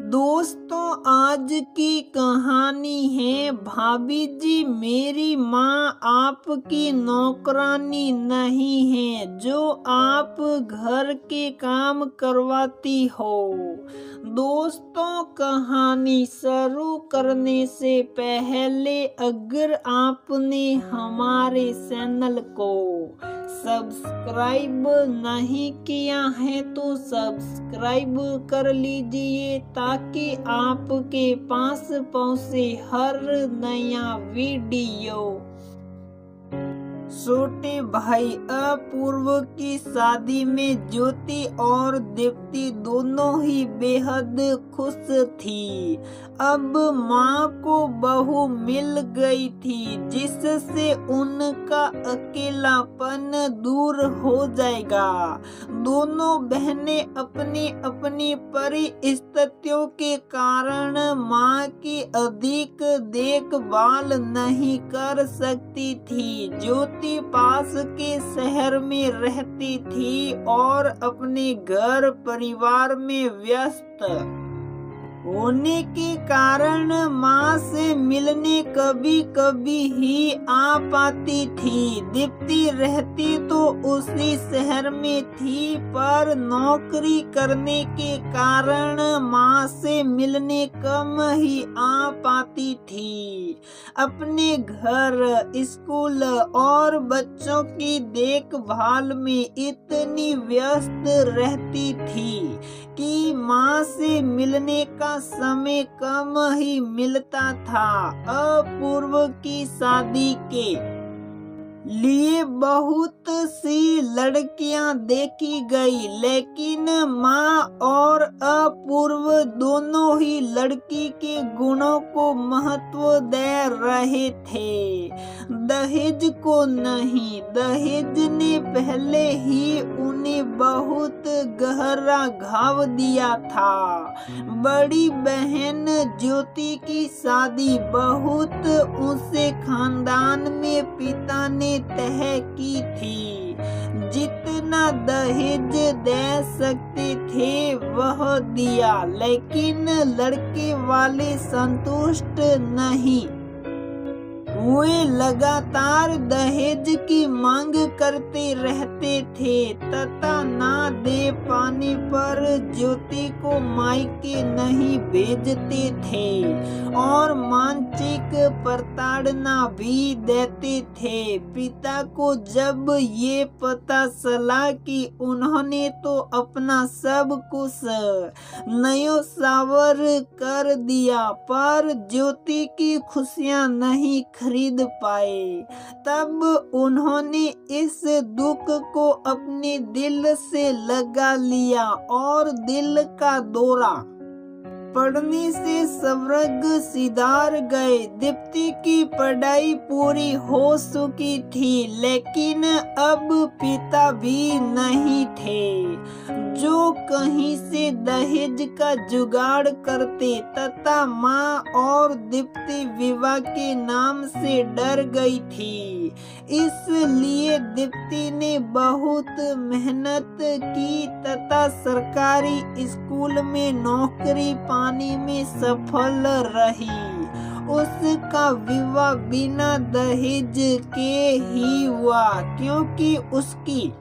दोस्तों, आज की कहानी है भाभी जी मेरी माँ आपकी नौकरानी नहीं है जो आप घर के काम करवाती हो। दोस्तों, कहानी शुरू करने से पहले अगर आपने हमारे चैनल को सब्सक्राइब नहीं किया है तो सब्सक्राइब कर लीजिए ताकि आपके पास पहुंचे हर नया वीडियो। छोटे भाई अपूर्व की शादी में ज्योति और दीप्ति दोनों ही बेहद खुश थी। अब माँ को बहू मिल गई थी जिससे उनका अकेलापन दूर हो जाएगा। दोनों बहनें अपनी अपनी परिस्थितियों के कारण माँ की अधिक देखभाल नहीं कर सकती थी। ज्योति पास के शहर में रहती थी और अपने घर परिवार में व्यस्त होने के कारण माँ से मिलने कभी कभी ही आ पाती थी। दीप्ति रहती तो उसी शहर में थी पर नौकरी करने के कारण माँ से मिलने कम ही आ पाती थी। अपने घर, स्कूल और बच्चों की देखभाल में इतनी व्यस्त रहती थी कि माँ से मिलने का समय कम ही मिलता था। अपूर्व की शादी के लिए बहुत सी लड़कियां देखी गई लेकिन माँ और अपूर्व दोनों ही लड़की के गुणों को महत्व दे रहे थे, दहेज को नहीं। दहेज ने पहले ही उन्हें बहुत गहरा घाव दिया था। बड़ी बहन ज्योति की शादी बहुत ऊंचे खानदान में पिता ने तय की थी। जितना दहेज दे सकते थे वह दिया लेकिन लड़के वाले संतुष्ट नहीं हुए। लगातार दहेज की मांग करते रहते थे तथा ना दे पाने पर ज्योति को मायके नहीं भेजते थे और मानसिक प्रताड़ना भी देते थे। पिता को जब ये पता चला कि उन्होंने तो अपना सब कुछ न्योछावर कर दिया पर ज्योति की खुशियां नहीं खरीद पाए, तब उन्होंने इस दुख को अपने दिल से लगा लिया और दिल का दौरा पढ़ने से स्वर्ग सिधार गए। दीप्ति की पढ़ाई पूरी हो चुकी थी लेकिन अब पिता भी नहीं थे जो कहीं से दहेज का जुगाड़ करते तथा माँ और दीप्ति विवाह के नाम से डर गई थी। इसलिए दीप्ति ने बहुत मेहनत की तथा सरकारी स्कूल में नौकरी पाने में सफल रही। उसका विवाह बिना दहेज के ही हुआ क्योंकि उसकी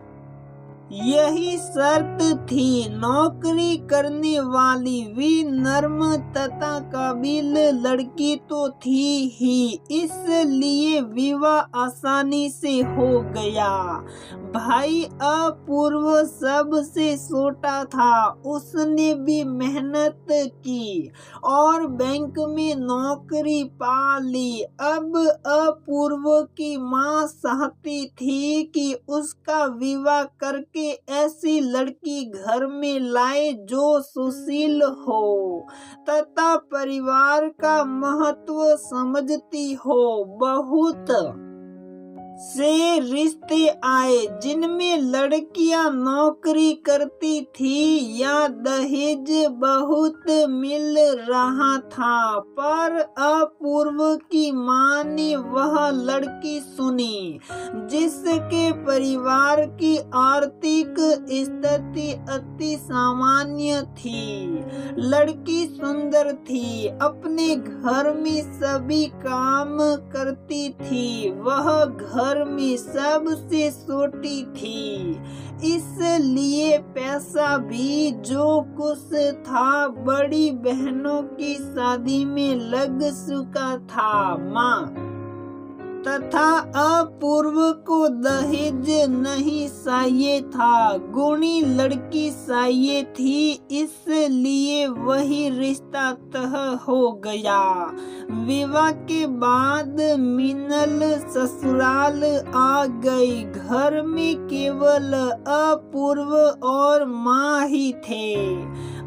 यही शर्त थी। नौकरी करने वाली विनम्र तथा काबिल लड़की तो थी ही, इसलिए विवाह आसानी से हो गया। भाई अपूर्व सबसे छोटा था, उसने भी मेहनत की और बैंक में नौकरी पा ली। अब अपूर्व की माँ चाहती थी कि उसका विवाह करके ऐसी लड़की घर में लाए जो सुशील हो तथा परिवार का महत्व समझती हो। बहुत से रिश्ते आए जिनमें लड़कियां नौकरी करती थी या दहेज बहुत मिल रहा था, पर अपूर्व की मां ने वह लड़की सुनी जिसके परिवार की आर्थिक स्थिति अति सामान्य थी। लड़की सुंदर थी, अपने घर में सभी काम करती थी, वह घर में सबसे छोटी थी, इसलिए पैसा भी जो कुछ था बड़ी बहनों की शादी में लग चुका था। माँ तथा अपूर्व को दहेज नहीं चाहिए था, गुणी लड़की चाहिए थी, इसलिए वही रिश्ता तय हो गया। विवाह के बाद मीनल ससुराल आ गई। घर में केवल अपूर्व और माँ ही थे।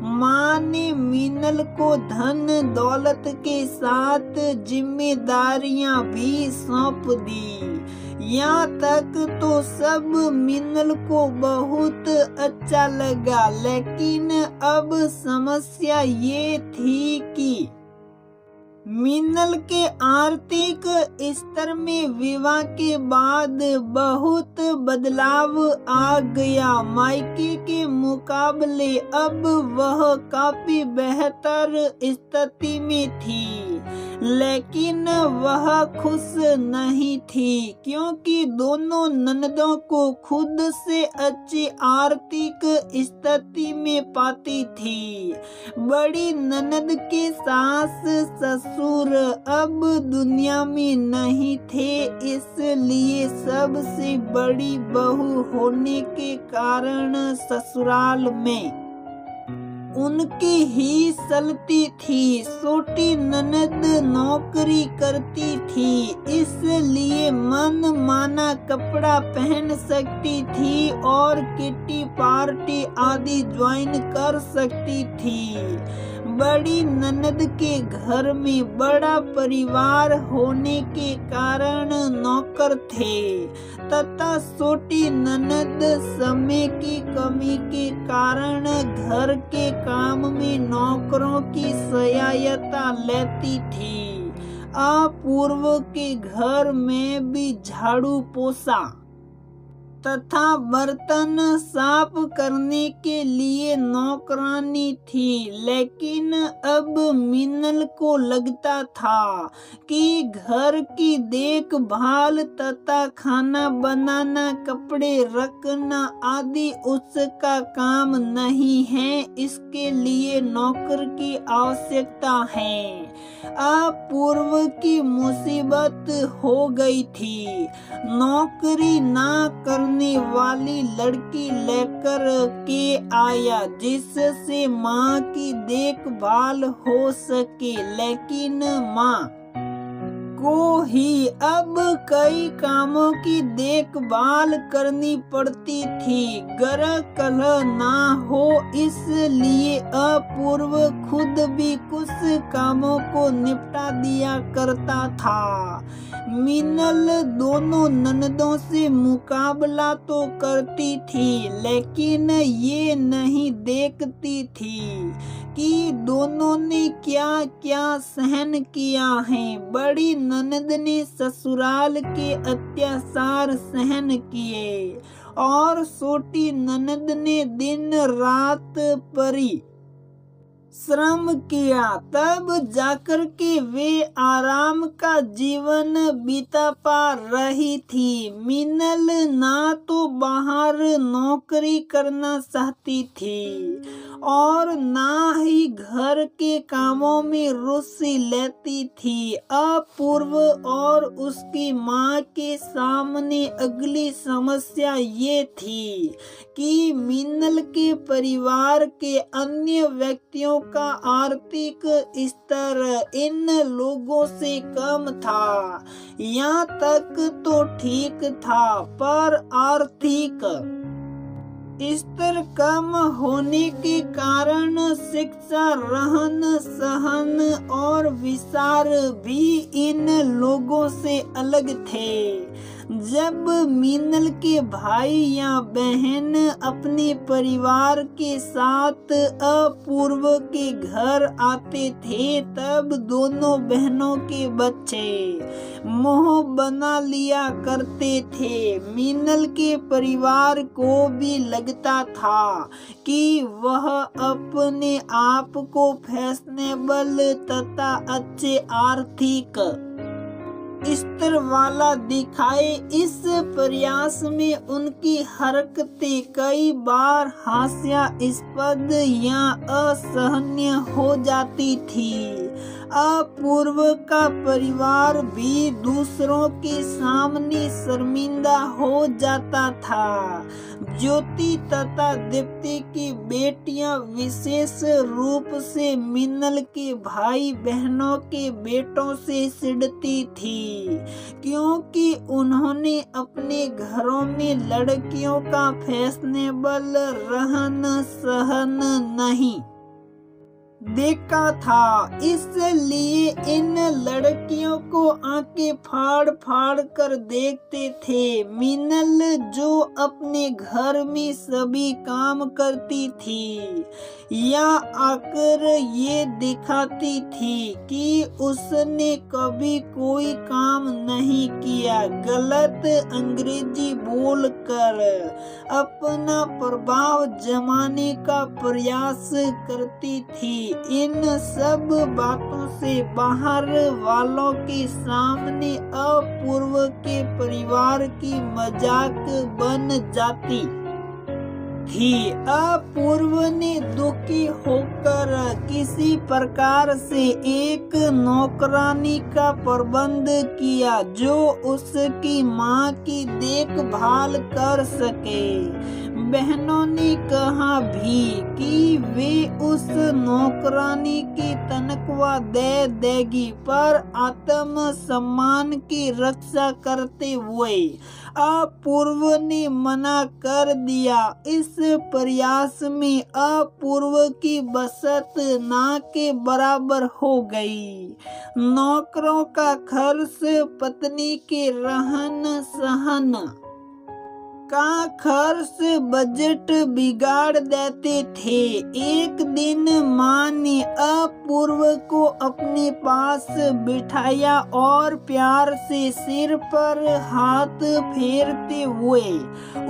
माँ ने मीनल को धन दौलत के साथ जिम्मेदारियां भी सौंप दी। यहाँ तक तो सब मीनल को बहुत अच्छा लगा, लेकिन अब समस्या ये थी कि मीनल के आर्थिक स्तर में विवाह के बाद बहुत बदलाव आ गया। मायके के मुकाबले अब वह काफी बेहतर स्थिति में थी, लेकिन वह खुश नहीं थी क्योंकि दोनों ननदों को खुद से अच्छी आर्थिक स्थिति में पाती थी। बड़ी ननद के सास ससुर अब दुनिया में नहीं थे, इसलिए सबसे बड़ी बहू होने के कारण ससुराल में उनकी ही चलती थी। छोटी ननद नौकरी करती थी, इसलिए मन माना कपड़ा पहन सकती थी और किटी पार्टी आदि ज्वाइन कर सकती थी। बड़ी ननद के घर में बड़ा परिवार होने के कारण नौकर थे तथा छोटी ननद समय की कमी के कारण घर के काम में नौकरों की सहायता लेती थी। अपूर्व के घर में भी झाड़ू पोछा तथा बर्तन साफ करने के लिए नौकरानी थी, लेकिन अब मीनल को लगता था कि घर की देखभाल तथा खाना बनाना, कपड़े रखना आदि उसका काम नहीं है, इसके लिए नौकर की आवश्यकता है। अपूर्व की मुसीबत हो गई थी। नौकरी ना करने वाली लड़की लेकर के आया जिससे माँ की देखभाल हो सके, लेकिन माँ को ही अब कई कामों की देखभाल करनी पड़ती थी। ग्रह कलह ना हो इसलिए अपूर्व खुद भी कुछ कामों को निपटा दिया करता था। मीनल दोनों ननदों से मुकाबला तो करती थी, लेकिन ये नहीं देखती थी कि दोनों ने क्या क्या सहन किया है। बड़ी ननद ने ससुराल के अत्याचार सहन किए और छोटी ननद ने दिन रात श्रम किया, तब जाकर के वे आराम का जीवन बिता पा रही थी। मीनल ना तो बाहर नौकरी करना चाहती थी और ना ही घर के कामों में रुचि लेती थी। अपूर्व और उसकी माँ के सामने अगली समस्या ये थी कि मीनल के परिवार के अन्य व्यक्तियों का आर्थिक स्तर इन लोगों से कम था। यहाँ तक तो ठीक था, पर आर्थिक स्तर कम होने के कारण शिक्षा, रहन सहन और विचार भी इन लोगों से अलग थे। जब मीनल के भाई या बहन अपने परिवार के साथ अपूर्व के घर आते थे, तब दोनों बहनों के बच्चे मोह बना लिया करते थे। मीनल के परिवार को भी लगता था कि वह अपने आप को फैशनेबल तथा अच्छे आर्थिक स्तर वाला दिखाए। इस प्रयास में उनकी हरकतें कई बार हास्यास्पद या असहनीय हो जाती थी। अपूर्व का परिवार भी दूसरों के सामने शर्मिंदा हो जाता था। ज्योति तथा दीप्ति की बेटियां विशेष रूप से मीनल के भाई बहनों के बेटों से चिढ़ती थी, क्योंकि उन्होंने अपने घरों में लड़कियों का फैशनेबल रहन सहन नहीं देखा था। इसलिए इन लड़कियों को आंखें फाड़ फाड़ कर देखते थे। मीनल जो अपने घर में सभी काम करती थी या आकर ये दिखाती थी कि उसने कभी कोई काम नहीं किया, गलत अंग्रेजी बोलकर अपना प्रभाव जमाने का प्रयास करती थी। इन सब बातों से बाहर वालों के सामने अपूर्व के परिवार की मजाक बन जाती थी। अपूर्व ने दुखी होकर किसी प्रकार से एक नौकरानी का प्रबंध किया जो उसकी माँ की देखभाल कर सके। बहनों ने कहा भी कि वे उस नौकरानी की तनख्वाह दे देगी, पर आत्म सम्मान की रक्षा करते हुए अपूर्व ने मना कर दिया। इस प्रयास में अपूर्व की बचत ना के बराबर हो गई। नौकरों का खर्च, पत्नी के रहन सहन का खर्च बजट बिगाड़ देते थे। एक दिन माँ ने अपूर्व को अपने पास बिठाया और प्यार से सिर पर हाथ फेरते हुए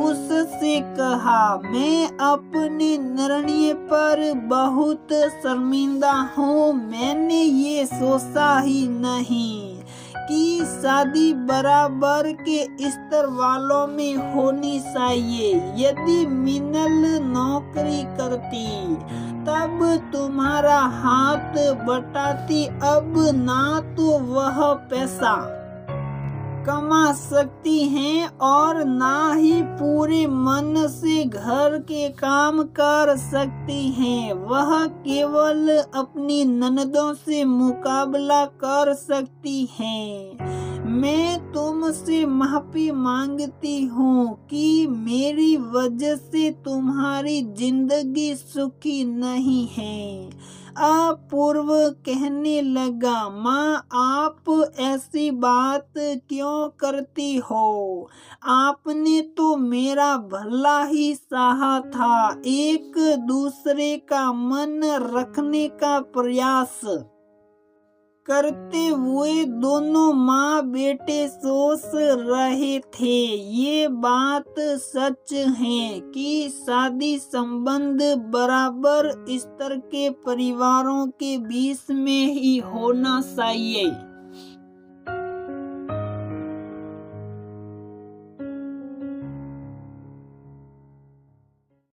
उससे कहा, मैं अपने निर्णय पर बहुत शर्मिंदा हूँ। मैंने ये सोचा ही नहीं कि शादी बराबर के स्तर वालों में होनी चाहिए। यदि मीनल नौकरी करती तब तुम्हारा हाथ बटाती, अब ना तो वह पैसा कमा सकती हैं और ना ही पूरे मन से घर के काम कर सकती हैं। वह केवल अपनी ननदों से मुकाबला कर सकती हैं। मैं तुमसे माफी मांगती हूँ कि मेरी वजह से तुम्हारी जिंदगी सुखी नहीं है। अपूर्व कहने लगा, माँ आप ऐसी बात क्यों करती हो? आपने तो मेरा भला ही चाहा था। एक दूसरे का मन रखने का प्रयास करते हुए दोनों माँ बेटे सोच रहे थे। ये बात सच है कि शादी संबंध बराबर स्तर के परिवारों के बीच में ही होना चाहिए।